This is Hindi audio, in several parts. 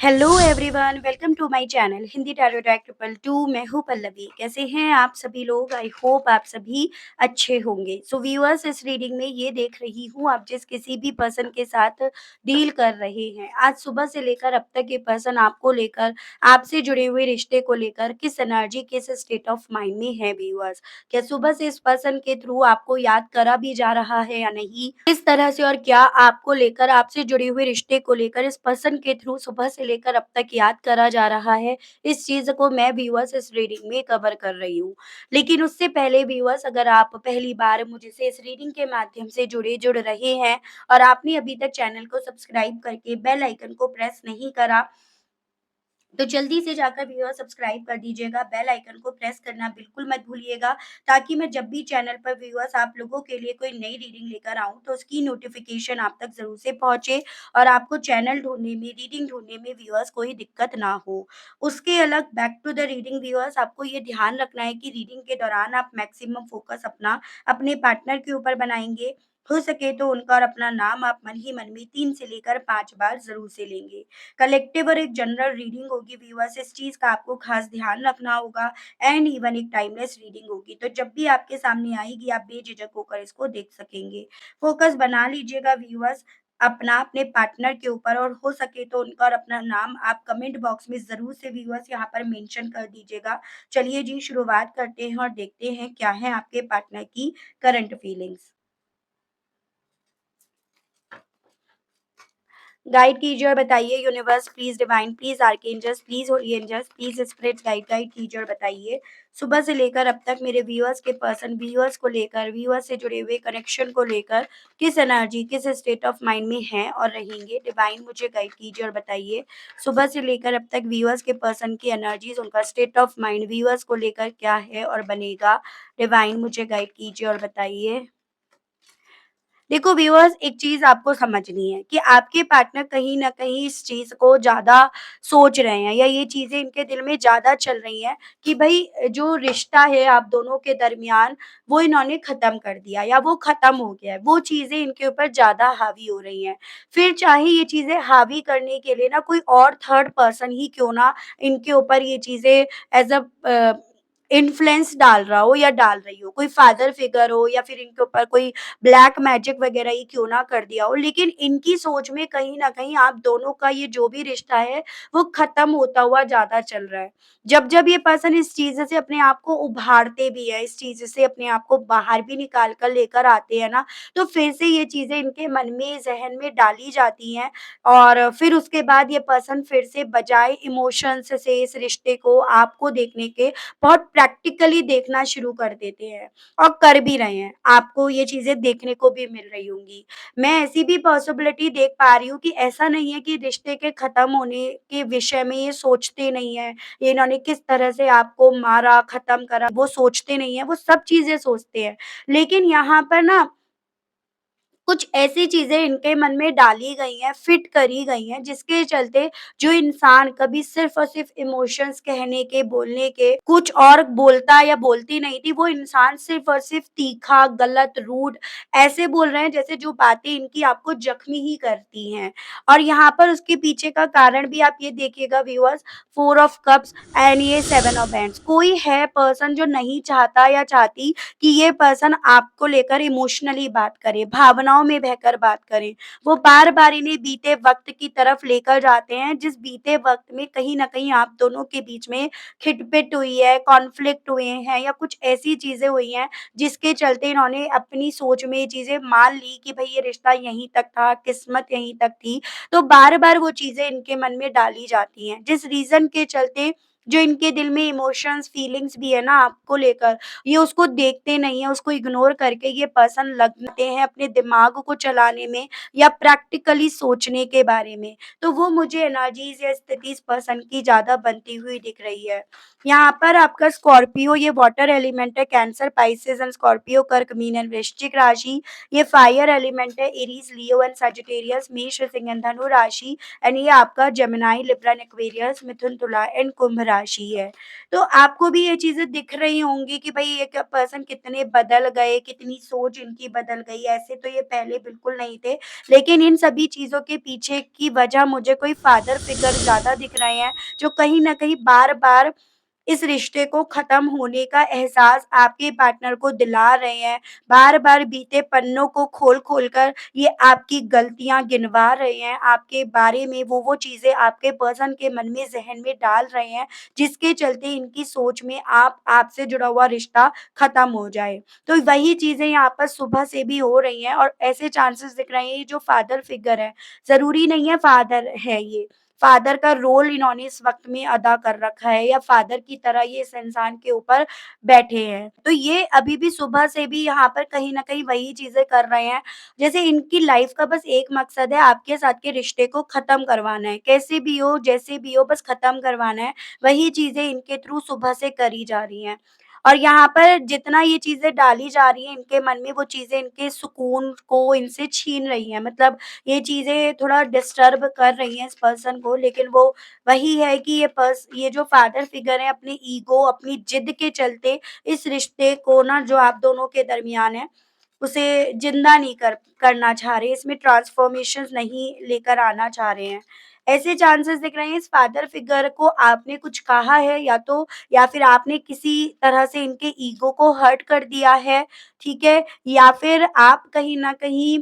Hello everyone, welcome to my channel Hindi tarot track triple two. मैं हूँ पल्लवी। कैसे हैं आप सभी लोग? आई होप आप सभी अच्छे होंगे। सो व्यूअर्स, इस रीडिंग में ये देख रही हूँ आप जिस किसी भी पर्सन के साथ डील कर रहे हैं, आज सुबह से लेकर अब तक ये पर्सन आपको लेकर, आपसे जुड़े हुए रिश्ते को लेकर किस एनर्जी, किस स्टेट ऑफ माइंड में है व्यूअर्स। क्या सुबह से इस पर्सन के थ्रू आपको याद करा भी जा रहा है या नहीं, किस तरह से, और क्या आपको लेकर, आपसे जुड़े हुए रिश्ते को लेकर इस पर्सन के थ्रू सुबह से लेकर अब तक याद करा जा रहा है, इस चीज को मैं व्यूअर्स इस रीडिंग में कवर कर रही हूँ। लेकिन उससे पहले व्यूअर्स, अगर आप पहली बार मुझसे इस रीडिंग के माध्यम से जुड़ रहे हैं और आपने अभी तक चैनल को सब्सक्राइब करके बेल आइकन को प्रेस नहीं करा, तो जल्दी से जाकर व्यूअर सब्सक्राइब कर दीजिएगा। बेल आइकन को प्रेस करना बिल्कुल मत भूलिएगा, ताकि मैं जब भी चैनल पर व्यूअर्स आप लोगों के लिए कोई नई रीडिंग लेकर आऊँ तो उसकी नोटिफिकेशन आप तक ज़रूर से पहुँचे और आपको चैनल ढूँढने में, रीडिंग ढूँढने में व्यूअर्स कोई दिक्कत ना हो। उसके अलग back to the reading viewers, आपको ये ध्यान रखना है कि रीडिंग के दौरान आप मैक्सिमम फोकस अपना अपने पार्टनर के ऊपर बनाएँगे। हो सके तो उनका और अपना नाम आप मन ही मन में 3 से लेकर 5 बार ज़रूर से लेंगे। कलेक्टिव और एक जनरल रीडिंग होगी व्यूअर्स, इस चीज़ का आपको खास ध्यान रखना होगा। एंड इवन एक टाइमलेस रीडिंग होगी, तो जब भी आपके सामने आएगी आप बेझिझक होकर इसको देख सकेंगे। फोकस बना लीजिएगा व्यूअर्स अपना अपने पार्टनर के ऊपर, और हो सके तो उनका और अपना नाम आप कमेंट बॉक्स में ज़रूर से व्यूअर्स यहाँ पर मेंशन कर दीजिएगा। चलिए जी, शुरुआत करते हैं और देखते हैं क्या है आपके पार्टनर की करंट फीलिंग्स। गाइड कीजिए और बताइए universe please, divine please, archangels please, holy angels please, spirit guide guide कीजिए और बताइए सुबह से लेकर अब तक मेरे व्यूअर्स के पर्सन, व्यूअर्स को लेकर, व्यूअर्स से जुड़े हुए कनेक्शन को लेकर किस एनर्जी, किस स्टेट ऑफ माइंड में हैं और रहेंगे। डिवाइन मुझे गाइड कीजिए और बताइए सुबह से लेकर अब तक व्यूअर्स के पर्सन की एनर्जीज, उनका स्टेट ऑफ माइंड व्यूअर्स को लेकर क्या है और बनेगा। डिवाइन मुझे गाइड कीजिए और बताइए। देखो व्यूअर्स, एक चीज़ आपको समझनी है कि आपके पार्टनर कहीं न कहीं इस चीज़ को ज़्यादा सोच रहे हैं, या ये चीज़ें इनके दिल में ज़्यादा चल रही हैं कि भई जो रिश्ता है आप दोनों के दरमियान, वो इन्होंने ख़त्म कर दिया या वो ख़त्म हो गया है। वो चीज़ें इनके ऊपर ज़्यादा हावी हो रही हैं। फिर चाहे ये चीज़ें हावी करने के लिए ना कोई और थर्ड पर्सन ही क्यों ना इनके ऊपर ये चीज़ें एज़ इन्फ्लुएंस डाल रहा हो या डाल रही हो, कोई फादर फिगर हो या फिर इनके ऊपर कोई ब्लैक मैजिक वगैरह ही क्यों ना कर दिया हो, लेकिन इनकी सोच में कहीं न कहीं आप दोनों का ये जो भी रिश्ता है, वो ख़त्म होता हुआ ज़्यादा चल रहा है। जब-जब ये पर्सन इस चीज़ से अपने आप को उभारते भी हैं, इस चीज़ से अपने आप को बाहर भी निकाल कर लेकर आते हैं ना, तो फिर से ये चीज़ें इनके मन में, ज़हन में डाली जाती हैं, और फिर उसके बाद ये पर्सन फिर से बजाय इमोशंस से इस रिश्ते को, आपको देखने के, बहुत प्रैक्टिकली देखना शुरू कर देते हैं। और कर भी रहे हैं। आपको ये चीज़ें देखने को भी मिल रही होंगी। मैं ऐसी भी पॉसिबिलिटी देख पा रही हूँ कि ऐसा नहीं है कि रिश्ते के ख़त्म होने के विषय में ये सोचते नहीं हैं, ये इन्होंने किस तरह से आपको मारा, ख़त्म करा, वो सोचते नहीं हैं, वो सब चीज़ें सोचते हैं। लेकिन यहाँ पर ना कुछ ऐसी चीज़ें इनके मन में डाली गई हैं, फिट करी गई हैं, जिसके चलते जो इंसान कभी सिर्फ़ और सिर्फ़ इमोशंस कहने के, बोलने के, कुछ और बोलता या बोलती नहीं थी, वो इंसान सिर्फ़ और सिर्फ़ तीखा, गलत, रूड ऐसे बोल रहे हैं जैसे जो बातें इनकी आपको ज़ख्मी ही करती हैं। और यहाँ पर उसके पीछे का कारण भी आप ये देखिएगा व्यूअर्स, 4 ऑफ कप्स एंड ये 7 ऑफ हैंड्स। कोई है पर्सन जो नहीं चाहता या चाहती कि ये पर्सन आपको लेकर इमोशनली बात करे, भावनाओं में बहकर बात करे। वो बार-बार इन्हें बीते वक़्त की तरफ लेकर जाते हैं, जिस बीते वक़्त में कहीं न कहीं आप दोनों के बीच में खिटपिट हुई है, कॉन्फ्लिक्ट हुए हैं, या कुछ ऐसी चीज़ें हुई हैं, जिसके चलते इन्होंने अपनी सोच में ये चीज़ें मान ली कि भई ये रिश्ता यहीं तक था, किस्मत यहीं तक थी। तो बार-बार वो चीज़ें इनके मन में डाली जाती हैं, जिस रीज़न के चलते जो इनके दिल में इमोशंस, फीलिंग्स भी है ना आपको लेकर, ये उसको देखते नहीं है, उसको इग्नोर करके ये पर्सन लगते हैं अपने दिमाग को चलाने में या प्रैक्टिकली सोचने के बारे में। तो वो मुझे एनर्जीज़ या स्थिति इस पर्सन की ज़्यादा बनती हुई दिख रही है। यहाँ पर आपका स्कॉर्पियो, ये वाटर एलिमेंट है, कैंसर, पाइसेस एंड स्कॉर्पियो, कर्क, मीन एंड वृश्चिक राशि। ये फायर एलिमेंट है, एरीज़, लियो एंड सजिटेरियस, मेष, सिंह एंड धनु राशि। एंड ये आपका जेमिनी, लिब्रा एंड एक्वेरियस, मिथुन, तुला एंड कुंभ राशि है। तो आपको भी ये चीज़ें दिख रही होंगी कि भई एक पर्सन कितने बदल गए, कितनी सोच इनकी बदल गई, ऐसे तो ये पहले बिल्कुल नहीं थे। लेकिन इन सभी चीज़ों के पीछे की वजह मुझे कोई फ़ादर फ़िगर ज़्यादा दिख रहे हैं, जो कहीं न कहीं बार-बार इस रिश्ते को ख़त्म होने का एहसास आपके पार्टनर को दिला रहे हैं। बार-बार बीते पन्नों को खोल-खोल कर ये आपकी गलतियाँ गिनवा रहे हैं, आपके बारे में वो चीज़ें आपके पर्सन के मन में, ज़हन में डाल रहे हैं, जिसके चलते इनकी सोच में आपसे जुड़ा हुआ रिश्ता ख़त्म हो जाए। तो वही चीज़ें यहाँ पर सुबह से भी हो रही हैं और ऐसे चांसेस दिख रहे हैं, ये जो फादर फिगर है, ज़रूरी नहीं है फादर है ये। फादर का रोल इन्होंने इस वक़्त में अदा कर रखा है या फादर की तरह ये इस इंसान के ऊपर बैठे हैं। तो ये अभी भी सुबह से भी यहाँ पर कहीं न कहीं वही चीज़ें कर रहे हैं। जैसे इनकी लाइफ़ का बस एक मकसद है आपके साथ के रिश्ते को ख़त्म करवाना है। कैसे भी हो, जैसे भी हो बस ख़त्म करवाना है। वही चीज़ें इनके थ्रू सुबह से करी जा रही हैं। और यहाँ पर जितना ये चीज़ें डाली जा रही हैं इनके मन में, वो चीज़ें इनके सुकून को इनसे छीन रही हैं। मतलब ये चीज़ें थोड़ा डिस्टर्ब कर रही हैं इस पर्सन को, लेकिन वो वही है कि ये जो फादर फिगर है अपनी ईगो, अपनी जिद के चलते इस रिश्ते को ना जो आप दोनों के दरमियान है, उसे ज़िंदा नहीं करना चाह रहे, इसमें ट्रांसफ़ॉर्मेशंस नहीं लेकर आना चाह रहे हैं। ऐसे चांसेस दिख रहे हैं इस फादर फिगर को आपने कुछ कहा है या फिर आपने किसी तरह से इनके ईगो को हर्ट कर दिया है, ठीक है? या फिर आप कहीं न कहीं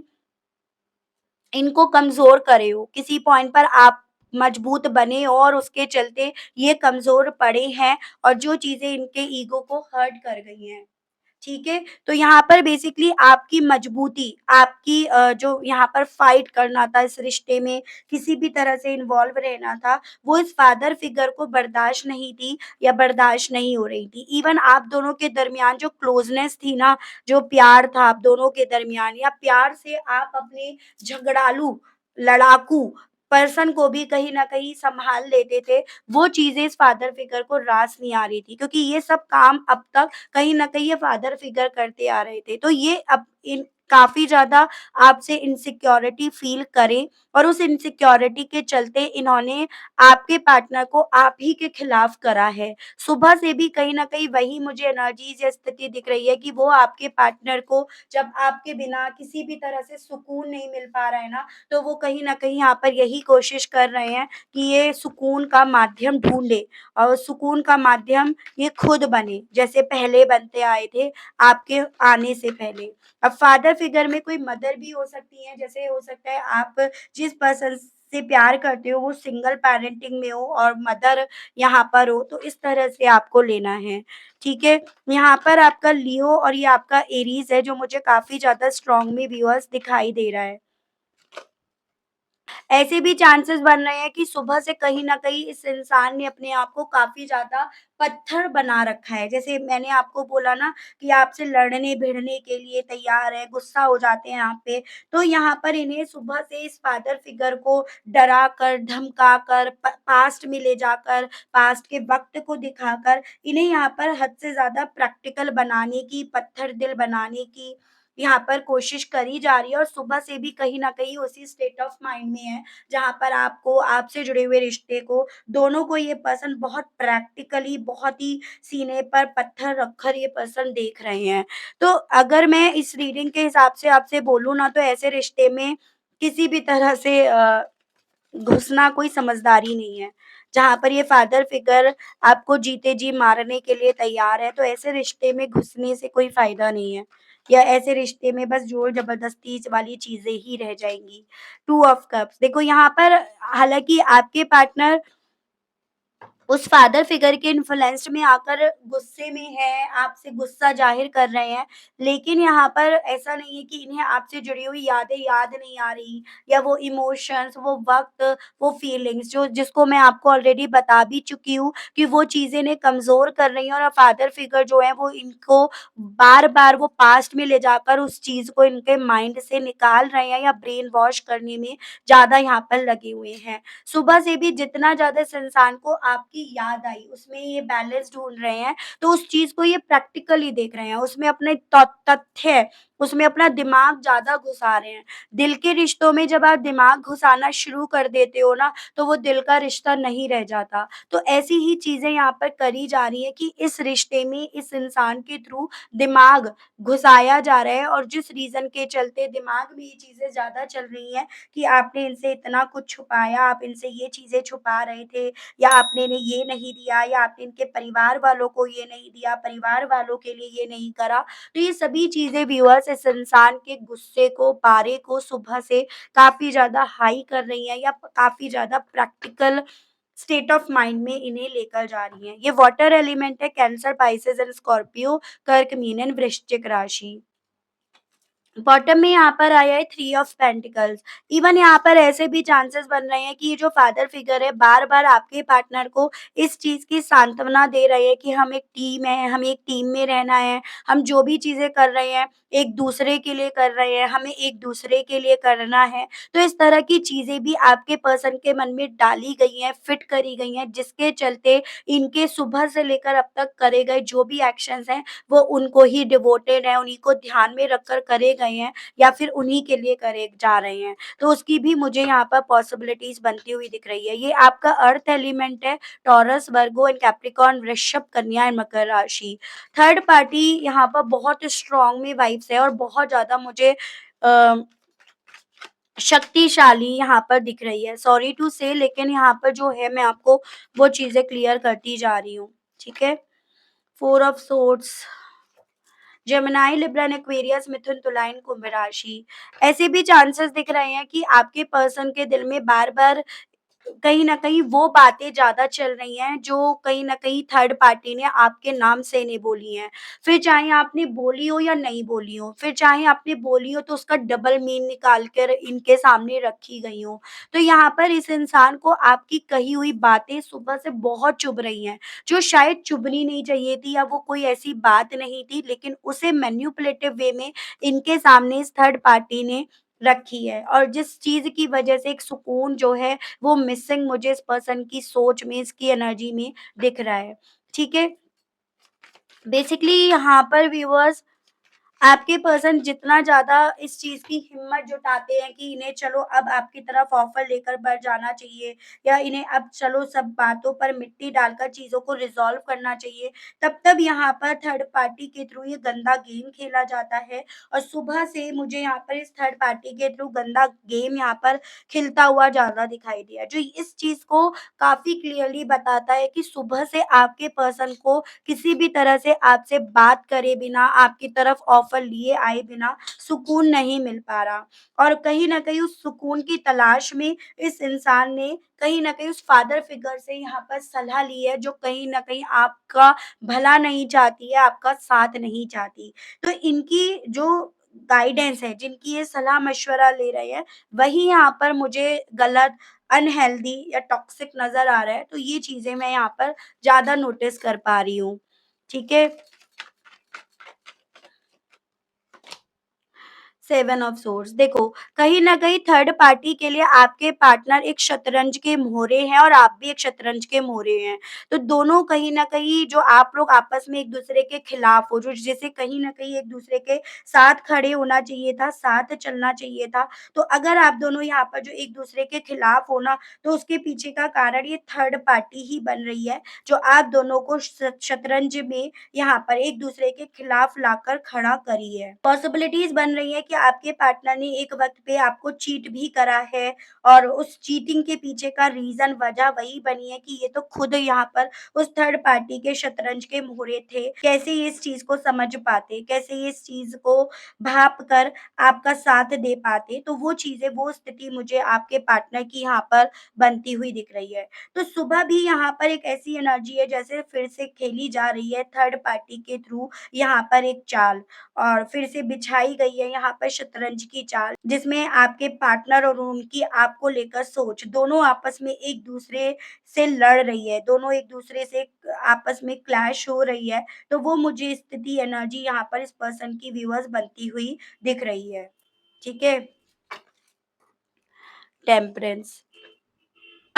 इनको कमज़ोर करे हो, किसी पॉइंट पर आप मजबूत बने हो और उसके चलते ये कमज़ोर पड़े हैं और जो चीज़ें इनके ईगो को हर्ट कर गई हैं। ठीक है? तो यहाँ पर बेसिकली आपकी मजबूती, आपकी जो यहाँ पर फाइट करना था इस रिश्ते में, किसी भी तरह से इन्वॉल्व रहना था, वो इस फादर फिगर को बर्दाश्त नहीं थी या बर्दाश्त नहीं हो रही थी। इवन आप दोनों के दरमियान जो क्लोज़नेस थी ना, जो प्यार था आप दोनों के दरमियान या प्यार से आप अपने झगड़ालू, लड़ाकू पर्सन को भी कहीं न कहीं सँभाल लेते थे, वो चीज़ें इस फादर फिगर को रास नहीं आ रही थी क्योंकि ये सब काम अब तक कहीं न कहीं ये फादर फिगर करते आ रहे थे। तो ये अब इन काफ़ी ज़्यादा आपसे इनसिक्योरिटी फ़ील करें और उस इनसिक्योरिटी के चलते इन्होंने आपके पार्टनर को आप ही के खिलाफ करा है। सुबह से भी कहीं न कहीं वही मुझे एनर्जीज़ या स्थिति दिख रही है कि वो आपके पार्टनर को जब आपके बिना किसी भी तरह से सुकून नहीं मिल पा रहा है ना, तो वो कहीं न कहीं यहाँ पर यही कोशिश कर रहे हैं कि ये सुकून का माध्यम ढूँढे और सुकून का माध्यम ये खुद बने, जैसे पहले बनते आए थे आपके आने से पहले। अब फादर फिगर में कोई मदर भी हो सकती हैं, जैसे हो सकता है आप जिस पर्सन से प्यार करते हो वो सिंगल पैरेंटिंग में हो और मदर यहाँ पर हो, तो इस तरह से आपको लेना है, ठीक है? यहाँ पर आपका लियो और ये आपका एरीज़ है जो मुझे काफ़ी ज़्यादा स्ट्रॉन्ग में व्यूअर्स दिखाई दे रहा है। ऐसे भी चांसेस बन रहे हैं कि सुबह से कहीं न कहीं इस इंसान ने अपने आप को काफ़ी ज़्यादा पत्थर बना रखा है। जैसे मैंने आपको बोला ना कि आपसे लड़ने-भिड़ने के लिए तैयार है, गुस्सा हो जाते हैं आप पे। तो यहाँ पर इन्हें सुबह से इस फादर फिगर को डराकर, धमकाकर, पास्ट में ले जाकर, पास्ट के वक़्त को दिखाकर इन्हें यहाँ पर हद से ज़्यादा प्रैक्टिकल बनाने की, पत्थर दिल बनाने की यहाँ पर कोशिश करी जा रही है और सुबह से भी कहीं न कहीं उसी स्टेट ऑफ माइंड में है, जहाँ पर आपको आपसे जुड़े हुए रिश्ते को दोनों को ये पर्सन बहुत प्रैक्टिकली, बहुत ही सीने पर पत्थर रखकर ये पर्सन देख रहे हैं। तो अगर मैं इस रीडिंग के हिसाब से आपसे बोलूँ ना, तो ऐसे रिश्ते में किसी भी तरह से घुसना कोई समझदारी नहीं है। जहाँ पर ये फादर फिगर आपको जीते जी मारने के लिए तैयार है, तो ऐसे रिश्ते में घुसने से कोई फ़ायदा नहीं है। या ऐसे रिश्ते में बस ज़ोर-ज़बरदस्ती वाली चीज़ें ही रह जाएँगी। टू ऑफ कप्स देखो यहाँ पर हालाँकि आपके पार्टनर उस फादर फिगर के इन्फ्लुएंस में आकर गुस्से में है, आपसे गुस्सा ज़ाहिर कर रहे हैं, लेकिन यहाँ पर ऐसा नहीं है कि इन्हें आपसे जुड़ी हुई यादें याद नहीं आ रही या वो इमोशंस, वो वक़्त, वो फीलिंग्स जो जिसको मैं आपको ऑलरेडी बता भी चुकी हूँ कि वो चीज़ें इन्हें कमज़ोर कर रही हैं और फादर फिगर जो है वो इनको बार-बार वो पास्ट में ले जाकर उस चीज़ को इनके माइंड से निकाल रहे हैं या ब्रेन वॉश करने में ज़्यादा यहाँ पर लगे हुए हैं। सुबह से भी जितना ज़्यादा इस इंसान को आपकी याद आई, उसमें ये बैलेंस ढूँढ रहे हैं, तो उस चीज़ को ये प्रैक्टिकली देख रहे हैं, उसमें अपने तथ्य उसमें अपना दिमाग ज़्यादा घुसा रहे हैं। दिल के रिश्तों में जब आप दिमाग घुसाना शुरू कर देते हो ना, तो वो दिल का रिश्ता नहीं रह जाता। तो ऐसी ही चीज़ें यहाँ पर करी जा रही हैं कि इस रिश्ते में इस इंसान के थ्रू दिमाग घुसाया जा रहा है, और जिस रीज़न के चलते दिमाग में ये चीज़ें ज़्यादा चल रही हैं कि आपने इनसे इतना कुछ छुपाया, आप इनसे ये चीज़ें छुपा रहे थे, या आपने इन्हें ये नहीं दिया, या आपने इनके परिवार वालों को ये नहीं दिया, परिवार वालों के लिए ये नहीं करा। तो ये सभी चीज़ें व्यूअर्स इस इंसान के गुस्से को, पारे को सुबह से काफ़ी ज़्यादा हाई कर रही हैं, या काफ़ी ज़्यादा प्रैक्टिकल स्टेट ऑफ माइंड में इन्हें लेकर जा रही हैं। ये वाटर एलिमेंट है, कैंसर, पाइसेस एंड स्कॉर्पियो, कर्क, मीन एंड वृश्चिक राशि। बॉटम में यहाँ पर आया है थ्री ऑफ पेंटिकल्स। इवन यहाँ पर ऐसे भी चांसेस बन रहे हैं कि ये जो फादर फिगर है बार-बार आपके पार्टनर को इस चीज़ की सांत्वना दे रहे हैं कि हम एक टीम है, हमें एक टीम में रहना है, हम जो भी चीज़ें कर रहे हैं, एक-दूसरे के लिए कर रहे हैं, हमें एक-दूसरे के लिए करना है। तो इस तरह की चीज़ें भी आपके पर्सन के मन में डाली गई हैं, फिट करी गई हैं, जिसके चलते इनके सुबह से लेकर अब तक करे गए जो भी एक्शंस हैं, वो उनको ही डिवोटेड हैं, उन्हीं को ध्यान में रखकर करे गए हैं, या फिर उन्हीं के लिए करे जा रहे हैं। तो उसकी भी मुझे यहाँ पर पॉसिबिलिटीज़ बनती हुई दिख रही है। ये आपका अर्थ एलिमेंट है, टॉरस, वर्गो एंड कैप्रिकॉर्न, वृषभ, कन्या एंड मकर राशि। थर्ड पार्टी यहाँ पर बहुत स्ट्रॉन्ग में वाइब्स है, और बहुत ज़्यादा मुझे अ, शक्तिशाली यहाँ पर दिख रही है। सॉरी टू से, लेकिन यहाँ पर जो है मैं आपको वो चीज़ें क्लियर करती जा रही हूँ। ठीक है? Four of swords, Gemini, Libra and Aquarius, मिथुन, तुला एंड कुंभ राशि। ऐसे भी चांसेस दिख रहे हैं कि आपके पर्सन के दिल में बार-बार कहीं न कहीं वो बातें ज़्यादा चल रही हैं, जो कहीं न कहीं थर्ड पार्टी ने आपके नाम से नहीं बोली हैं। फिर चाहे आपने बोली हो या नहीं बोली हो, फिर चाहे आपने बोली हो तो उसका डबल मीन निकाल कर इनके सामने रखी गई हो। तो यहाँ पर इस इंसान को आपकी कही हुई बातें सुबह से बहुत चुभ रही हैं, जो शायद चुभनी नहीं चाहिए थी, या वो कोई ऐसी बात नहीं थी, लेकिन उसे मैनिपुलेटिव वे में इनके सामने इस थर्ड पार्टी ने रखी है, और जिस चीज़ की वजह से एक सुकून जो है वो मिसिंग मुझे इस पर्सन की सोच में, इसकी एनर्जी में दिख रहा है। ठीक है? बेसिकली यहाँ पर व्यूअर्स आपके पर्सन जितना ज़्यादा इस चीज़ की हिम्मत जुटाते हैं कि इन्हें चलो अब आपकी तरफ ऑफ़र लेकर बढ़ जाना चाहिए, या इन्हें अब चलो सब बातों पर मिट्टी डालकर चीज़ों को रिज़ॉल्व करना चाहिए, तब यहाँ पर थर्ड पार्टी के थ्रू ये गंदा गेम खेला जाता है, और सुबह से मुझे यहाँ पर इस थर्ड पार्टी के थ्रू गंदा गेम यहाँ पर खिलता हुआ ज़्यादा दिखाई दिया, जो इस चीज़ को काफ़ी क्लियरली बताता है कि सुबह से आपके पर्सन को किसी भी तरह से आपसे बात करे बिना, आपकी तरफ ऑफ़र लिए आए बिना सुकून नहीं मिल पा रहा, और कहीं न कहीं उस सुकून की तलाश में इस इंसान ने कहीं न कहीं उस फ़ादर फ़िगर से यहाँ पर सलाह ली है, जो कहीं न कहीं आपका भला नहीं चाहती है, आपका साथ नहीं चाहती। तो इनकी जो गाइडेंस है, जिनकी ये सलाह-मशवरा ले रहे हैं, वही यहाँ पर मुझे गलत, अनहेल्दी या टॉक्सिक नज़र आ रहा है। तो ये चीज़ें मैं यहाँ पर ज़्यादा नोटिस कर पा रही हूँ। ठीक है? सेवन ऑफ सोर्ड्स, देखो, कहीं न कहीं थर्ड पार्टी के लिए आपके पार्टनर एक शतरंज के मोहरे हैं, और आप भी एक शतरंज के मोहरे हैं। तो दोनों कहीं न कहीं जो आप लोग आपस में एक-दूसरे के खिलाफ हो, जो जैसे कहीं न कहीं एक-दूसरे के साथ खड़े होना चाहिए था, साथ चलना चाहिए था। तो अगर आप दोनों यहाँ पर जो एक-दूसरे के खिलाफ हो ना, तो उसके पीछे का कारण ये थर्ड पार्टी ही बन रही है, जो आप दोनों को शतरंज में यहाँ पर एक-दूसरे के खिलाफ लाकर खड़ा करी है। पॉसिबिलिटीज़ बन रही है कि आपके पार्टनर ने एक वक़्त पे आपको चीट भी करा है, और उस चीटिंग के पीछे का रीज़न, वजह वही बनी है कि ये तो खुद यहाँ पर उस थर्ड पार्टी के शतरंज के मोहरे थे। कैसे ये इस चीज़ को समझ पाते, कैसे ये इस चीज़ को भाँप कर आपका साथ दे पाते। तो वो चीज़ें, वो स्थिति मुझे आपके पार्टनर की यहाँ पर बनती हुई दिख रही है। तो सुबह भी यहाँ पर एक ऐसी एनर्जी है जैसे फिर से खेली जा रही है थर्ड पार्टी के थ्रू यहाँ पर एक चाल, और फिर से बिछाई गई है यहाँ पर शतरंज की चाल, जिसमें आपके पार्टनर और उनकी आपको लेकर सोच, दोनों आपस में एक-दूसरे से लड़ रही है, दोनों एक-दूसरे से आपस में क्लैश हो रही है। तो वो मुझे स्थिति, एनर्जी यहाँ पर इस पर्सन की व्यूअर्स बनती हुई दिख रही है। ठीक है? टेम्परेंस।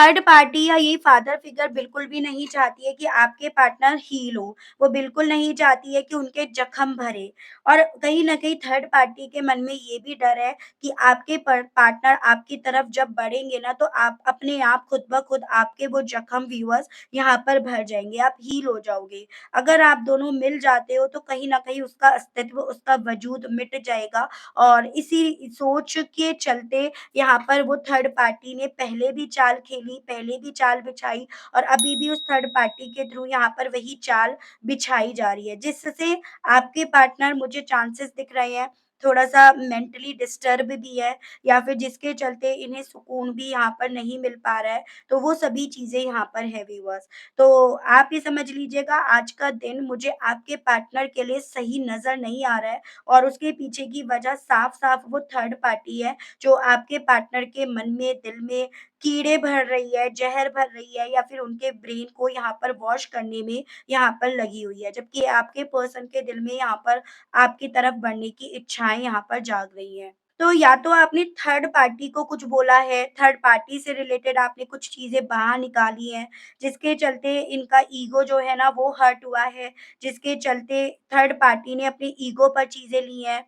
थर्ड पार्टी या ये फादर फिगर बिल्कुल भी नहीं चाहती है कि आपके पार्टनर हील हो। वो बिल्कुल नहीं चाहती है कि उनके जख्म भरे, और कहीं न कहीं थर्ड पार्टी के मन में ये भी डर है कि आपके पार्टनर आपकी तरफ जब बढ़ेंगे ना, तो आप अपने आप खुद ब खुद आपके वो जख्म व्यूअर्स यहाँ पर भर जाएँगे, आप हील हो जाओगे। अगर आप दोनों मिल जाते हो तो कहीं न कहीं उसका अस्तित्व, उसका वजूद मिट जाएगा, और इसी सोच के चलते यहाँ पर वो थर्ड पार्टी ने पहले भी चाल खेली, पहले भी चाल बिछाई, और अभी भी उस थर्ड पार्टी के थ्रू यहाँ पर वही चाल बिछाई जा रही है। जिससे आपके पार्टनर, मुझे चांसेस दिख रहे हैं, थोड़ा-सा मेंटली डिस्टर्ब भी है, या फिर जिसके चलते इन्हें सुकून भी यहाँ पर नहीं मिल पा रहा है। तो वो सभी चीज़ें यहाँ पर है व्यूअर्स। तो आप ये समझ लीजिएगा, आज का दिन मुझे आपके पार्टनर के लिए सही नज़र नहीं आ रहा है, और उसके पीछे की वजह साफ-साफ वो थर्ड पार्टी है, जो आपके पार्टनर के मन में, दिल में कीड़े भर रही है, ज़हर भर रही है, या फिर उनके ब्रेन को यहाँ पर वॉश करने में यहाँ पर लगी हुई है। जबकि आपके पर्सन के दिल में यहाँ पर आपकी तरफ बढ़ने की इच्छाएँ यहाँ पर जाग रही हैं। तो या तो आपने थर्ड पार्टी को कुछ बोला है, थर्ड पार्टी से रिलेटेड आपने कुछ चीज़ें बाहर निकाली हैं, जिसके चलते इनका ईगो जो है ना वो हर्ट हुआ है, जिसके चलते थर्ड पार्टी ने अपनी ईगो पर चीज़ें ली हैं,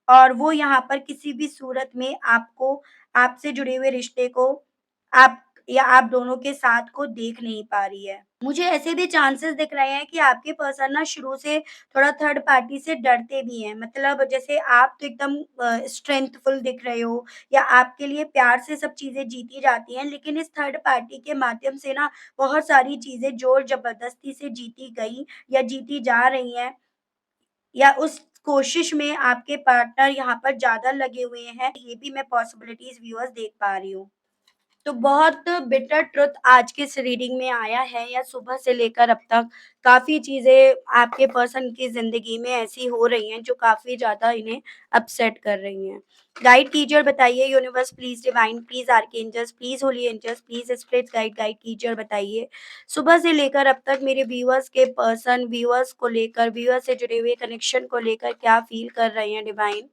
और वो यहाँ पर किसी भी सूरत में आपको, आपसे जुड़े हुए रिश्ते को, आप या आप दोनों के साथ को देख नहीं पा रही है। मुझे ऐसे भी चांसेस दिख रहे हैं कि आपके पर्सन ना शुरू से थोड़ा थर्ड पार्टी से डरते भी हैं। मतलब जैसे आप तो एकदम स्ट्रेंथफुल दिख रहे हो, या आपके लिए प्यार से सब चीज़ें जीती जाती हैं, लेकिन इस थर्ड पार्टी के माध्यम से ना बहुत सारी चीज़ें ज़ोर-ज़बरदस्ती से जीती गई या जीती जा रही हैं, या उस कोशिश में आपके पार्टनर यहाँ पर ज़्यादा लगे हुए हैं, ये भी मैं पॉसिबिलिटीज़ व्यूअर्स देख पा रही हूँ। तो बहुत बिटर ट्रुथ आज की इस रीडिंग में आया है, या सुबह से लेकर अब तक काफ़ी चीज़ें आपके पर्सन की ज़िंदगी में ऐसी हो रही हैं जो काफ़ी ज़्यादा इन्हें अपसेट कर रही हैं। गाइड कीजिए और बताइए, universe please, divine please, archangels please, holy angels please, spirits guide कीजिए और बताइए, सुबह से लेकर अब तक मेरे व्यूअर्स के पर्सन, व्यूअर्स को लेकर, व्यूअर्स से जुड़े हुए कनेक्शन को लेकर क्या फ़ील कर रहे हैं डिवाइन?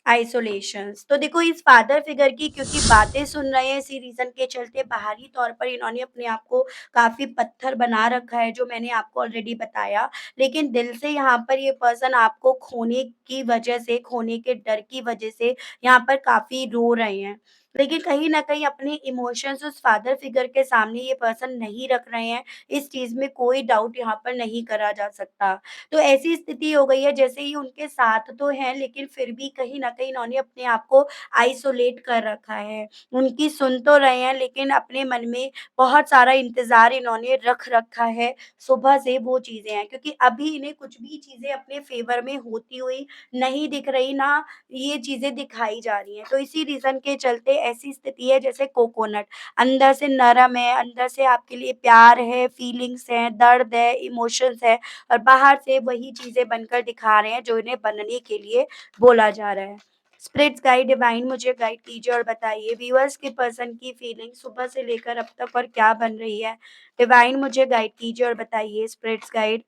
आइसोलेशंस। तो देखो, इस फादर फिगर की क्योंकि बातें सुन रहे हैं, इसी रीज़न के चलते बाहरी तौर पर इन्होंने अपने आप को काफ़ी पत्थर बना रखा है, जो मैंने आपको ऑलरेडी बताया। लेकिन दिल से यहाँ पर ये पर्सन आपको खोने की वजह से, खोने के डर की वजह से यहाँ पर काफ़ी रो रहे हैं। लेकिन कहीं न कहीं अपने इमोशंस उस फादर फिगर के सामने ये पर्सन नहीं रख रहे हैं, इस चीज़ में कोई डाउट यहाँ पर नहीं करा जा सकता। तो ऐसी स्थिति हो गई है जैसे ही उनके साथ तो हैं, लेकिन फिर भी कहीं न कहीं इन्होंने अपने आप को आइसोलेट कर रखा है। उनकी सुन तो रहे हैं, लेकिन अपने मन में बहुत सारा इंतज़ार इन्होंने रख रखा है, सुबह से वो चीज़ें हैं। क्योंकि अभी इन्हें कुछ भी चीज़ें अपने फ़ेवर में होती हुई नहीं दिख रही, ना ये चीज़ें दिखाई जा रही हैं। तो इसी रीज़न के चलते ऐसी स्थिति है जैसे कोकोनट, अंदर से नरम है, अंदर से आपके लिए प्यार है, फीलिंग्स हैं, दर्द है, इमोशंस है, और बाहर से वही चीज़ें बनकर दिखा रहे हैं जो इन्हें बनने के लिए बोला जा रहा है। स्पिरिट्स गाइड, डिवाइन मुझे गाइड कीजिए और बताइए, व्यूअर्स के पर्सन की फीलिंग सुबह से लेकर अब तक और क्या बन रही है? डिवाइन मुझे गाइड कीजिए और बताइए, स्पिरिट्स गाइड।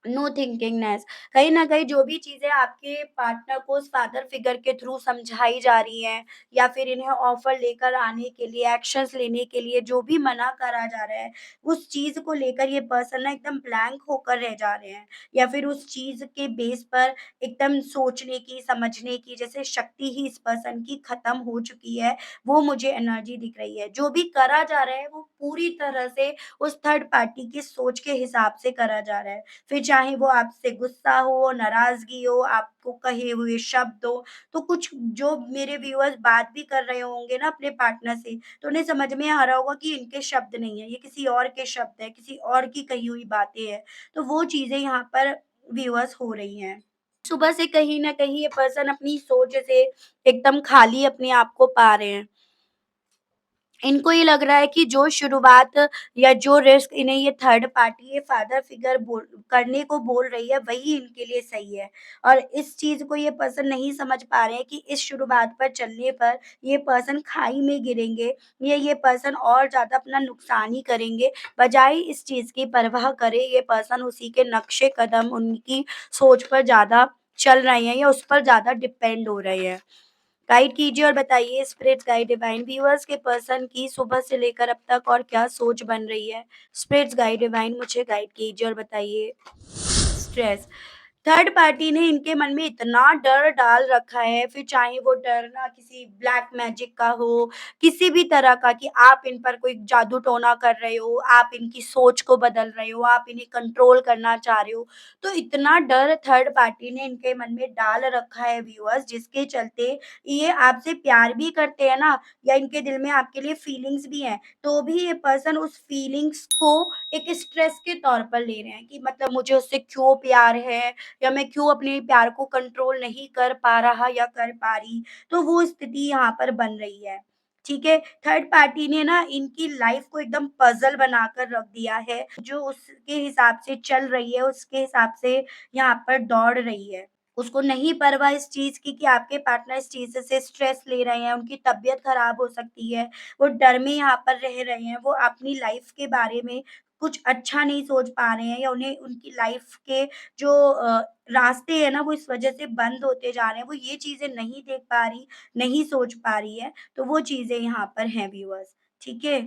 नो थिंकिंगनेस, कहीं न कहीं जो भी चीज़ें आपके पार्टनर को उस फादर फिगर के थ्रू समझाई जा रही हैं, या फिर इन्हें ऑफ़र लेकर आने के लिए, एक्शंस लेने के लिए जो भी मना करा जा रहा है, उस चीज़ को लेकर ये पर्सन ना एकदम ब्लैंक होकर रह जा रहे हैं, या फिर उस चीज़ के बेस पर एकदम सोचने की, समझने की जैसे शक्ति ही इस पर्सन की खत्म हो चुकी है, वो मुझे एनर्जी दिख रही है। जो भी करा जा रहा है वो पूरी तरह से उस थर्ड पार्टी की सोच के हिसाब से करा जा रहा है। फिर चाहे वो आपसे गुस्सा हो, नाराज़गी हो, आपको कहे हुए शब्द हो, तो कुछ जो मेरे व्यूअर्स बात भी कर रहे होंगे ना अपने पार्टनर से, तो उन्हें समझ में आ रहा होगा कि इनके शब्द नहीं है, ये किसी और के शब्द हैं, किसी और की कही हुई बातें हैं। तो वो चीज़ें यहाँ पर व्यूअर्स हो रही हैं। सुबह से कहीं न कहीं ये पर्सन अपनी सोच से एकदम खाली अपने आप को पा रहे हैं। इनको ये लग रहा है कि जो शुरुआत या जो रिस्क इन्हें ये थर्ड पार्टी, ये फादर फिगर बोल करने को बोल रही है, वही इनके लिए सही है। और इस चीज़ को ये पर्सन नहीं समझ पा रहे हैं कि इस शुरुआत पर चलने पर ये पर्सन खाई में गिरेंगे, ये पर्सन और ज़्यादा अपना नुकसान ही करेंगे। बजाय इस चीज़ की परवाह करे, ये पर्सन उसी के नक्शे कदम, उनकी सोच पर ज़्यादा चल रहे हैं, या उस पर ज़्यादा डिपेंड हो रहे हैं। गाइड कीजिए और बताइए स्पिरिट्स गाइड डिवाइन व्यूअर्स के पर्सन की सुबह से लेकर अब तक और क्या सोच बन रही है। स्पिरिट्स गाइड डिवाइन मुझे गाइड कीजिए और बताइए। स्ट्रेस, थर्ड पार्टी ने इनके मन में इतना डर डाल रखा है, फिर चाहे वो डर ना किसी ब्लैक मैजिक का हो, किसी भी तरह का, कि आप इन पर कोई जादू टोना कर रहे हो, आप इनकी सोच को बदल रहे हो, आप इन्हें कंट्रोल करना चाह रहे हो। तो इतना डर थर्ड पार्टी ने इनके मन में डाल रखा है व्यूअर्स, जिसके चलते ये आपसे प्यार भी करते हैं ना, या इनके दिल में आपके लिए फीलिंग्स भी हैं, तो भी ये पर्सन उस फीलिंग्स को एक स्ट्रेस के तौर पर ले रहे हैं कि मतलब मुझे उससे क्यों प्यार है, या मैं क्यों अपने प्यार को कंट्रोल नहीं कर पा रहा या कर पा रही। तो वो स्थिति यहाँ पर बन रही है। ठीक है? थर्ड पार्टी ने ना इनकी लाइफ को एकदम पज़ल बनाकर रख दिया है। जो उसके हिसाब से चल रही है, उसके हिसाब से यहाँ पर दौड़ रही है। उसको नहीं परवाह इस चीज़ की कि आपके पार्टनर इस चीज़ से स्ट्रेस ले रहे हैं, उनकी तबीयत खराब हो सकती है, वो डर में यहाँ पर रह रहे हैं, वो अपनी लाइफ के बारे में कुछ अच्छा नहीं सोच पा रहे हैं, या उन्हें उनकी लाइफ के जो रास्ते हैं ना वो इस वजह से बंद होते जा रहे हैं, वो ये चीज़ें नहीं देख पा रही, नहीं सोच पा रही है, तो वो चीज़ें यहाँ पर हैं व्यूअर्स, ठीक है?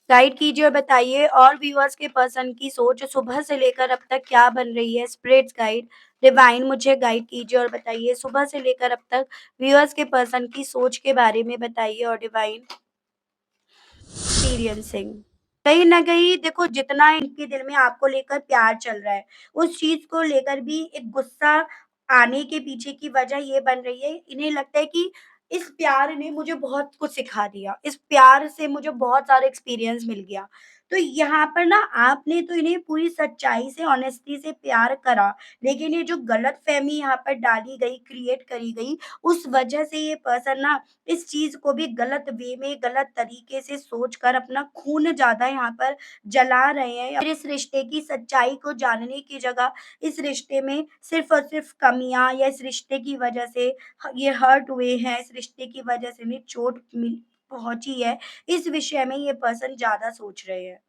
गाइड कीजिए और बताइए और व्यूअर्स के पर्सन की सोच सुबह से लेकर अब तक क्या बन रही है? स्पिरिट्स गाइड, डिवाइन मुझे गाइड कीजिए और बताइए सुबह से लेकर अब तक व्यूअर्स के पर्सन की सोच के बारे में बताइए और डिवाइन एक्सपीरियंसिंग। कहीं न कहीं देखो जितना इनके दिल में आपको लेकर प्यार चल रहा है, उस चीज़ को लेकर भी एक गुस्सा आने के पीछे की वजह ये बन रही है, इन्हें लगता है कि इस प्यार ने मुझे बहुत कुछ सिखा दिया, इस प्यार से मुझे बहुत सारा एक्सपीरियंस मिल गया। तो यहाँ पर ना आपने तो इन्हें पूरी सच्चाई से, ऑनेस्टी से प्यार करा, लेकिन ये जो गलतफ़हमी यहाँ पर डाली गई, क्रिएट करी गई, उस वजह से ये पर्सन ना इस चीज़ को भी गलत वे में, गलत तरीके से सोचकर अपना खून ज़्यादा यहाँ पर जला रहे हैं, या फिर इस रिश्ते की सच्चाई को जानने की जगह इस रिश्ते में सिर्फ़ और सिर्फ़ कमियाँ, या इस रिश्ते की वजह से ये हर्ट हुए हैं, इस रिश्ते की वजह से इन्हें चोट मिल पहुँची है, इस विषय में ये पर्सन ज़्यादा सोच रहे हैं।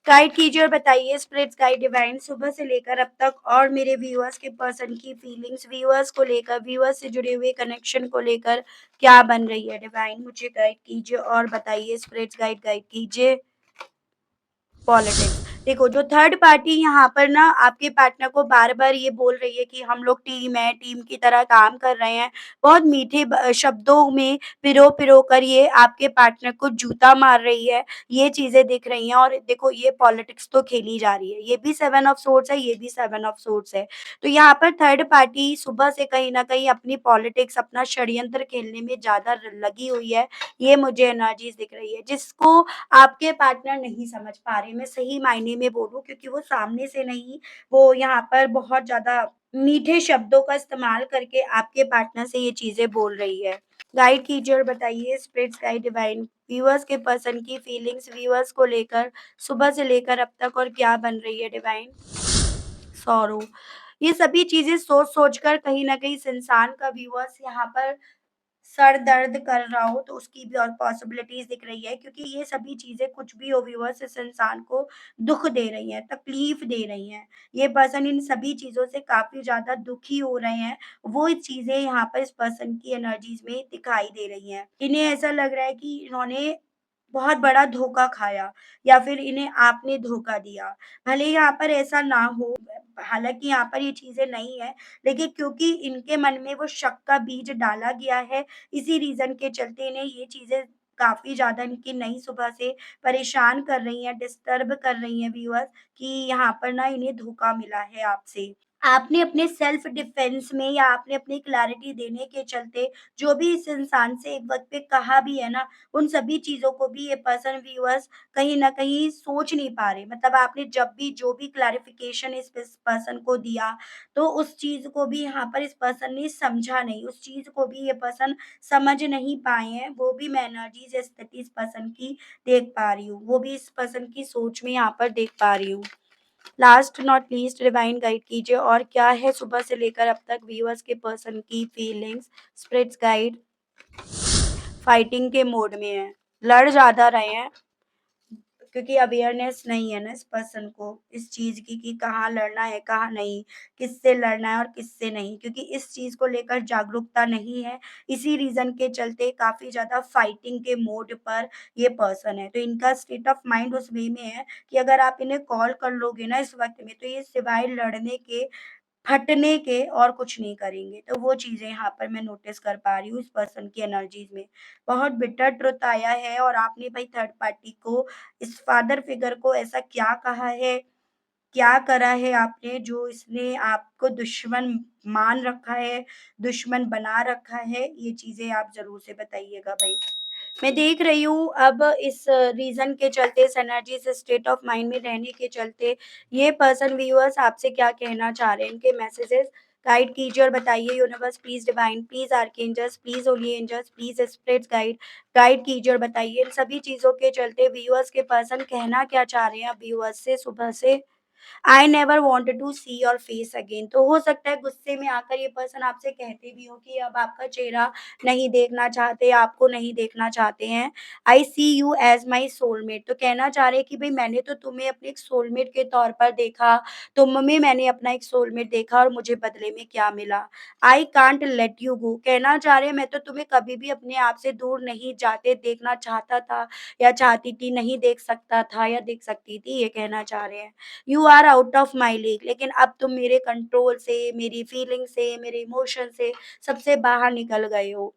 गाइड कीजिए और बताइए स्पिरिट्स गाइड डिवाइन सुबह से लेकर अब तक और मेरे व्यूअर्स के पर्सन की फीलिंग्स, व्यूअर्स को लेकर, व्यूअर्स से जुड़े हुए कनेक्शन को लेकर क्या बन रही है? डिवाइन मुझे गाइड कीजिए और बताइए स्पिरिट्स गाइड गाइड कीजिए। पॉलिटिक्स, देखो जो थर्ड पार्टी यहाँ पर ना आपके पार्टनर को बार-बार ये बोल रही है कि हम लोग टीम है, टीम की तरह काम कर रहे हैं। बहुत मीठे शब्दों में पिरो-पिरो कर ये आपके पार्टनर को जूता मार रही है। ये चीज़ें दिख रही हैं और देखो ये पॉलिटिक्स तो खेली जा रही है। ये भी 7 ऑफ सोर्ड्स है, ये भी 7 ऑफ सोर्ड्स है। तो यहाँ पर थर्ड पार्टी सुबह से कहीं न कहीं अपनी पॉलिटिक्स, अपना षड्यंत्र खेलने में ज़्यादा लगी हुई है। ये मुझे एनर्जीज़ दिख रही है, जिसको आपके पार्टनर नहीं समझ पा रहे। मैं सही मायने में बोलूँ, क्योंकि वो सामने से नहीं, वो यहाँ पर बहुत ज़्यादा मीठे शब्दों का इस्तेमाल करके आपके पार्टनर से ये चीज़ें बोल रही है। गाइड कीजिए और बताइए स्पिरिट्स गाइड डिवाइन व्यूअर्स के पर्सन की फीलिंग्स, व्यूअर्स को लेकर सुबह से लेकर अब तक और क्या बन रही है डिवाइन? सॉरो, ये सभी चीज़ें सोच-सोच कर कहीं न कहीं इस इंसान का व्यूअर्स यहाँ पर सर दर्द कर रहा हो, तो उसकी भी और पॉसिबिलिटीज़ दिख रही है, क्योंकि ये सभी चीज़ें कुछ भी हो व्यूअर्स इस इंसान को दुःख दे रही हैं, तकलीफ़ दे रही हैं। ये पर्सन इन सभी चीज़ों से काफ़ी ज़्यादा दुखी हो रहे हैं। वो चीज़ें यहाँ पर इस पर्सन की एनर्जीज़ में दिखाई दे रही हैं। इन्हें ऐसा लग रहा है कि इन्होंने बहुत बड़ा धोखा खाया, या फिर इन्हें आपने धोखा दिया। भले ही यहाँ पर ऐसा ना हो, हालाँकि यहाँ पर ये चीज़ें नहीं है, लेकिन क्योंकि इनके मन में वो शक का बीज डाला गया है, इसी रीज़न के चलते इन्हें ये चीज़ें काफ़ी ज़्यादा इनकी नई सुबह से परेशान कर रही हैं, डिस्टर्ब कर रही हैं व्यूअर्स, कि यहाँ पर ना इन्हें धोखा मिला है आपसे। आपने अपने सेल्फ डिफेंस में, या आपने अपनी क्लैरिटी देने के चलते जो भी इस इंसान से एक वक़्त पे कहा भी है ना, उन सभी चीज़ों को भी ये पर्सन व्यूअर्स कहीं न कहीं सोच नहीं पा रहे। मतलब आपने जब भी जो भी क्लैरिफ़िकेशन इस पर्सन को दिया, तो उस चीज़ को भी यहाँ पर इस पर्सन ने समझा नहीं, उस चीज़ को भी ये पर्सन समझ नहीं पाए हैं। वो भी मैं एनर्जीज़ या स्थिति इस पर्सन की देख पा रही हूँ। वो भी इस पर्सन की सोच में यहाँ पर देख पा रही हूँ। Last not least divine guide कीजिए और क्या है सुबह से लेकर अब तक व्यूअर्स के पर्सन की फीलिंग्स? स्पिरिट्स गाइड फाइटिंग के मोड में है, लड़ ज़्यादा रहे हैं, क्योंकि अवेयरनेस नहीं है ना इस पर्सन को इस चीज़ की कि कहाँ लड़ना है, कहाँ नहीं, किससे लड़ना है और किससे नहीं, क्योंकि इस चीज़ को लेकर जागरूकता नहीं है। इसी रीज़न के चलते काफ़ी ज़्यादा फाइटिंग के मोड पर ये पर्सन है। तो इनका स्टेट ऑफ माइंड उस वे में है कि अगर आप इन्हें कॉल कर लोगे ना इस वक़्त में, तो ये सिवाय लड़ने के, फटने के और कुछ नहीं करेंगे। तो वो चीज़ें यहाँ पर मैं नोटिस कर पा रही हूँ इस पर्सन की एनर्जीज़ में। बहुत बिटर ट्रुथ आया है और आपने भाई थर्ड पार्टी को, इस फादर फिगर को ऐसा क्या कहा है, क्या करा है आपने जो इसने आपको दुश्मन मान रखा है, दुश्मन बना रखा है? ये चीज़ें आप ज़रूर से बताइएगा भई। मैं देख रही हूँ अब इस रीज़न के चलते, इस एनर्जी, इस स्टेट ऑफ माइंड में रहने के चलते ये पर्सन व्यूअर्स आपसे क्या कहना चाह रहे हैं, इनके मैसेजेस गाइड कीजिए और बताइए। Universe please divine, please archangels, please holy angels, please spirits guide, guide कीजिए और बताइए। इन सभी चीज़ों के चलते व्यूअर्स के पर्सन कहना क्या चाह रहे हैं अब व्यूअर्स से सुबह से? I never wanted to see your face again. तो हो सकता है गुस्से में आकर ये पर्सन आपसे कहते भी हो कि अब आपका चेहरा नहीं देखना चाहते, आपको नहीं देखना चाहते हैं। आई सी यू एज़ माई सोलमेट। तो कहना चाह रहे हैं कि भई मैंने तो तुम्हें अपने एक सोलमेट के तौर पर देखा, तुम में मैंने अपना एक सोलमेट देखा और मुझे बदले में क्या मिला? I can't let you go. कहना चाह रहे हैं मैं तो तुम्हें कभी भी अपने आप से दूर नहीं जाते देखना चाहता था या चाहती थी, नहीं देख सकता था या देख सकती थी, ये कहना चाह रहे हैं। You are out of my league. लेकिन अब तुम मेरे कंट्रोल से, मेरी फीलिंग से, मेरे इमोशन से सबसे बाहर निकल गए हो।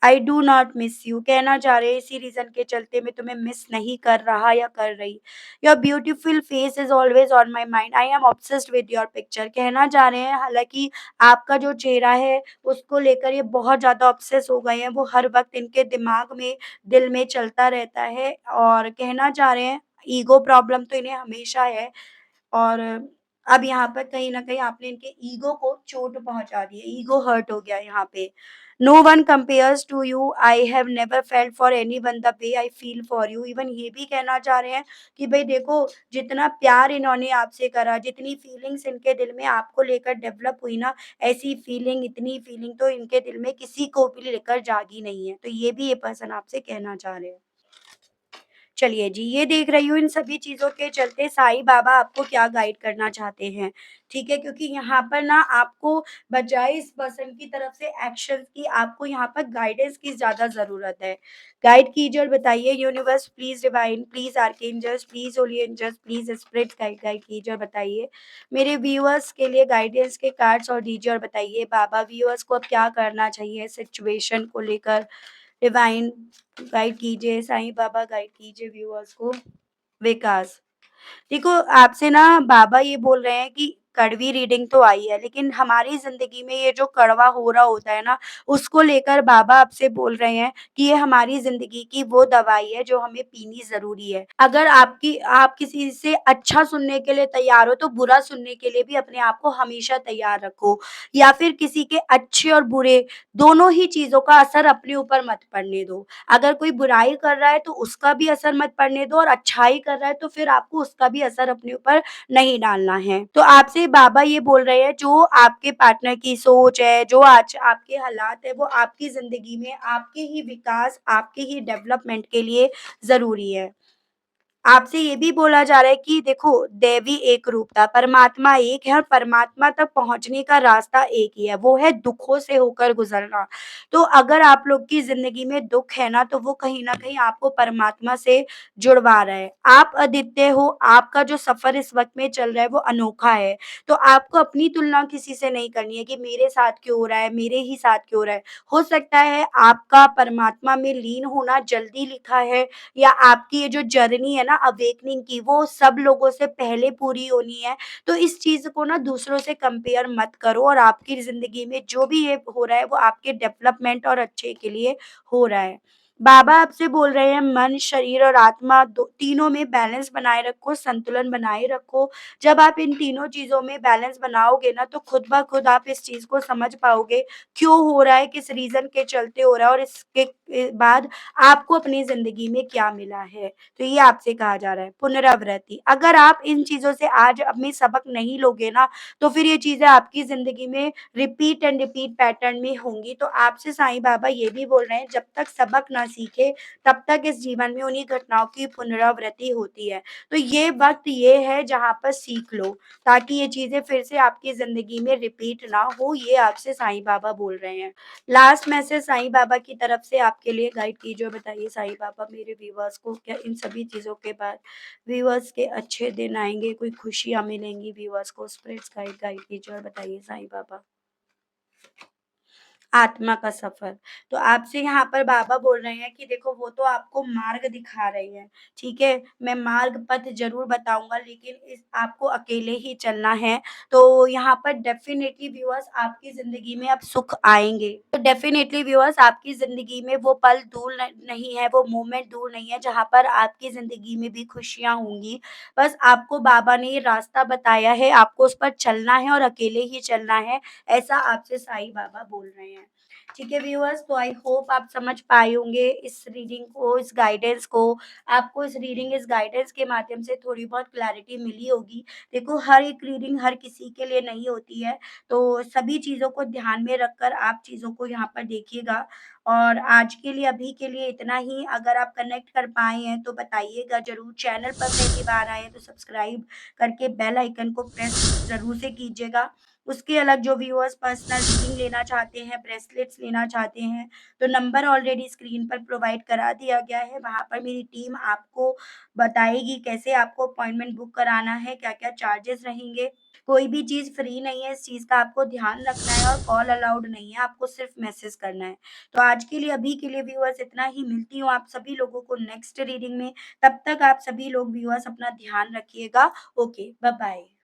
I do not miss you. कहना चाह रहे हैं इसी रीज़न के चलते मैं तुम्हें मिस नहीं कर रहा या कर रही। Your beautiful face is always on my mind. I am obsessed with your picture. कहना चाह रहे हैं हालाँकि आपका जो चेहरा है उसको लेकर ये बहुत ज़्यादा ऑब्सेस हो गए हैं। वो हर वक़्त इनके दिमाग में, दिल में चलता रहता है और कहना चाह रहे हैं ईगो प्रॉब्लम तो इन्हें हमेशा है। और अब यहाँ पर कहीं न कहीं आपने इनके ईगो को चोट पहुँचा दी है, ईगो हर्ट हो गया है यहाँ पे। No one compares to you, I have never felt for anyone the way I feel for you. Even ये भी कहना चाह रहे हैं कि भई देखो, जितना प्यार इन्होंने आपसे करा, जितनी फीलिंग्स इनके दिल में आपको लेकर डेवलप हुई ना, ऐसी फीलिंग, इतनी फीलिंग तो इनके दिल में किसी को भी लेकर जागी नहीं है। तो ये भी ये पर्सन आपसे कहना चाह रहे हैं। चलिए जी, ये देख रही हूँ इन सभी चीज़ों के चलते साईं बाबा आपको क्या गाइड करना चाहते हैं, ठीक है? क्योंकि यहाँ पर ना आपको बजाए इस पर्सन की तरफ से एक्शंस की, आपको यहाँ पर गाइडेंस की ज़्यादा ज़रूरत है। गाइड कीजिए और बताइए universe please divine, please archangels, please holy angels, please spirits guide guide कीजिए और बताइए। मेरे व्यूअर्स के लिए गाइडेंस के कार्ड्स और दीजिए और बताइए बाबा व्यूअर्स को अब क्या करना चाहिए सिचुएशन को लेकर? डिवाइन गाइड कीजिए, साईं बाबा गाइड कीजिए व्यूअर्स को। विकास। देखो, आपसे ना बाबा ये बोल रहे हैं कि कड़वी रीडिंग तो आई है, लेकिन हमारी ज़िंदगी में ये जो कड़वा हो रहा होता है ना, उसको लेकर बाबा आपसे बोल रहे हैं कि ये हमारी ज़िंदगी की वो दवाई है जो हमें पीनी ज़रूरी है। अगर आप किसी से अच्छा सुनने के लिए तैयार हो, तो बुरा सुनने के लिए भी अपने आप को हमेशा तैयार रखो, या फिर किसी के अच्छे और बुरे दोनों ही चीज़ों का असर अपने ऊपर मत पड़ने दो। अगर कोई बुराई कर रहा है तो उसका भी असर मत पड़ने दो, और अच्छाई कर रहा है तो फिर आपको उसका भी असर अपने ऊपर नहीं डालना है। तो आपसे बाबा ये बोल रहे हैं जो आपके पार्टनर की सोच है, जो आज आपके हालात है, वो आपकी ज़िंदगी में आपके ही विकास, आपके ही डेवलपमेंट के लिए ज़रूरी है। आपसे ये भी बोला जा रहा है कि देखो, दैवी एक रूपता, परमात्मा एक है और परमात्मा तक पहुँचने का रास्ता एक ही है, वो है दुखों से होकर गुज़रना। तो अगर आप लोग की ज़िंदगी में दुःख है ना, तो वो कहीं न कहीं आपको परमात्मा से जुड़वा रहा है। आप अद्वितीय हो, आपका जो सफ़र इस वक़्त में चल रहा है वो अनोखा है। तो आपको अपनी तुलना किसी से नहीं करनी है कि मेरे साथ क्यों हो रहा है, मेरे ही साथ क्यों हो रहा है। हो सकता है आपका परमात्मा में लीन होना जल्दी लिखा है, या आपकी ये जो जर्नी है ना अवेकनिंग की, वो सब लोगों से पहले पूरी होनी है। तो इस चीज़ को ना दूसरों से कंपेयर मत करो, और आपकी ज़िंदगी में जो भी ये हो रहा है वो आपके डेवलपमेंट और अच्छे के लिए हो रहा है। बाबा आपसे बोल रहे हैं मन, शरीर और आत्मा दो तीनों में बैलेंस बनाए रखो, संतुलन बनाए रखो। जब आप इन तीनों चीज़ों में बैलेंस बनाओगे ना, तो खुद ब खुद आप इस चीज़ को समझ पाओगे क्यों हो रहा है, किस रीज़न के चलते हो रहा है, और इसके बाद आपको अपनी ज़िंदगी में क्या मिला है। तो ये आपसे कहा जा रहा है। पुनरावृत्ति, अगर आप इन चीज़ों से आज अपनी सबक नहीं लोगे ना, तो फिर ये चीज़ें आपकी ज़िंदगी में रिपीट एंड रिपीट पैटर्न में होंगी। तो आपसे साईं बाबा ये भी बोल रहे हैं जब तक सबक ना सीखे, तब तक इस जीवन में उन्हीं घटनाओं की पुनरावृत्ति होती है। तो ये वक़्त ये है जहाँ पर सीख लो, ताकि ये चीज़ें फिर से आपकी ज़िंदगी में रिपीट ना हो, ये आपसे साईं बाबा बोल रहे हैं। लास्ट मैसेज साईं बाबा की तरफ से आपके लिए गाइड कीजिए और बताइए साईं बाबा मेरे व्यूअर्स को क्या इन सभी चीज़ों के बाद व्यूअर्स के अच्छे दिन आएँगे, कोई खुशियाँ मिलेंगी व्यूअर्स को? स्पिरिट्स गाइड गाइड कीजिए और बताइए साईं बाबा। आत्मा का सफ़र। तो आपसे यहाँ पर बाबा बोल रहे हैं कि देखो वो तो आपको मार्ग दिखा रहे हैं, ठीक है? मैं मार्ग पथ ज़रूर बताऊँगा लेकिन इस आपको अकेले ही चलना है। तो यहाँ पर डेफ़िनेटली व्यूअर्स आपकी ज़िंदगी में अब सुख आएँगे। तो डेफ़िनेटली व्यूअर्स आपकी ज़िंदगी में वो पल दूर नहीं है, वो मोमेंट दूर नहीं है जहाँ पर आपकी ज़िंदगी में भी खुशियाँ होंगी। बस आपको बाबा ने ये रास्ता बताया है, आपको उस पर चलना है और अकेले ही चलना है। ऐसा आपसे साईं बाबा बोल रहे हैं। ठीक है व्यूअर्स, तो आई होप आप समझ पाए होंगे इस रीडिंग को, इस गाइडेंस को। आपको इस रीडिंग, इस गाइडेंस के माध्यम से थोड़ी बहुत क्लैरिटी मिली होगी। देखो हर एक रीडिंग हर किसी के लिए नहीं होती है, तो सभी चीज़ों को ध्यान में रखकर आप चीज़ों को यहाँ पर देखिएगा। और आज के लिए, अभी के लिए इतना ही। अगर आप कनेक्ट कर पाए हैं तो बताइएगा ज़रूर। चैनल पर पहली बार आए हैं तो सब्सक्राइब करके बेल आइकन को प्रेस ज़रूर से कीजिएगा। उसके अलग जो व्यूअर्स पर्सनल रीडिंग लेना चाहते हैं, ब्रेसलेट्स लेना चाहते हैं, तो नंबर ऑलरेडी स्क्रीन पर प्रोवाइड करा दिया गया है। वहाँ पर मेरी टीम आपको बताएगी कैसे आपको अपॉइंटमेंट बुक कराना है, क्या-क्या चार्जेस रहेंगे। कोई भी चीज़ फ्री नहीं है, इस चीज़ का आपको ध्यान रखना है और कॉल अलाउड नहीं है, आपको सिर्फ़ मैसेज करना है। तो आज के लिए, अभी के लिए व्यूअर्स इतना ही। मिलती हूँ आप सभी लोगों को नेक्स्ट रीडिंग में। तब तक आप सभी लोग व्यूअर्स अपना ध्यान रखिएगा। Okay, bye-bye.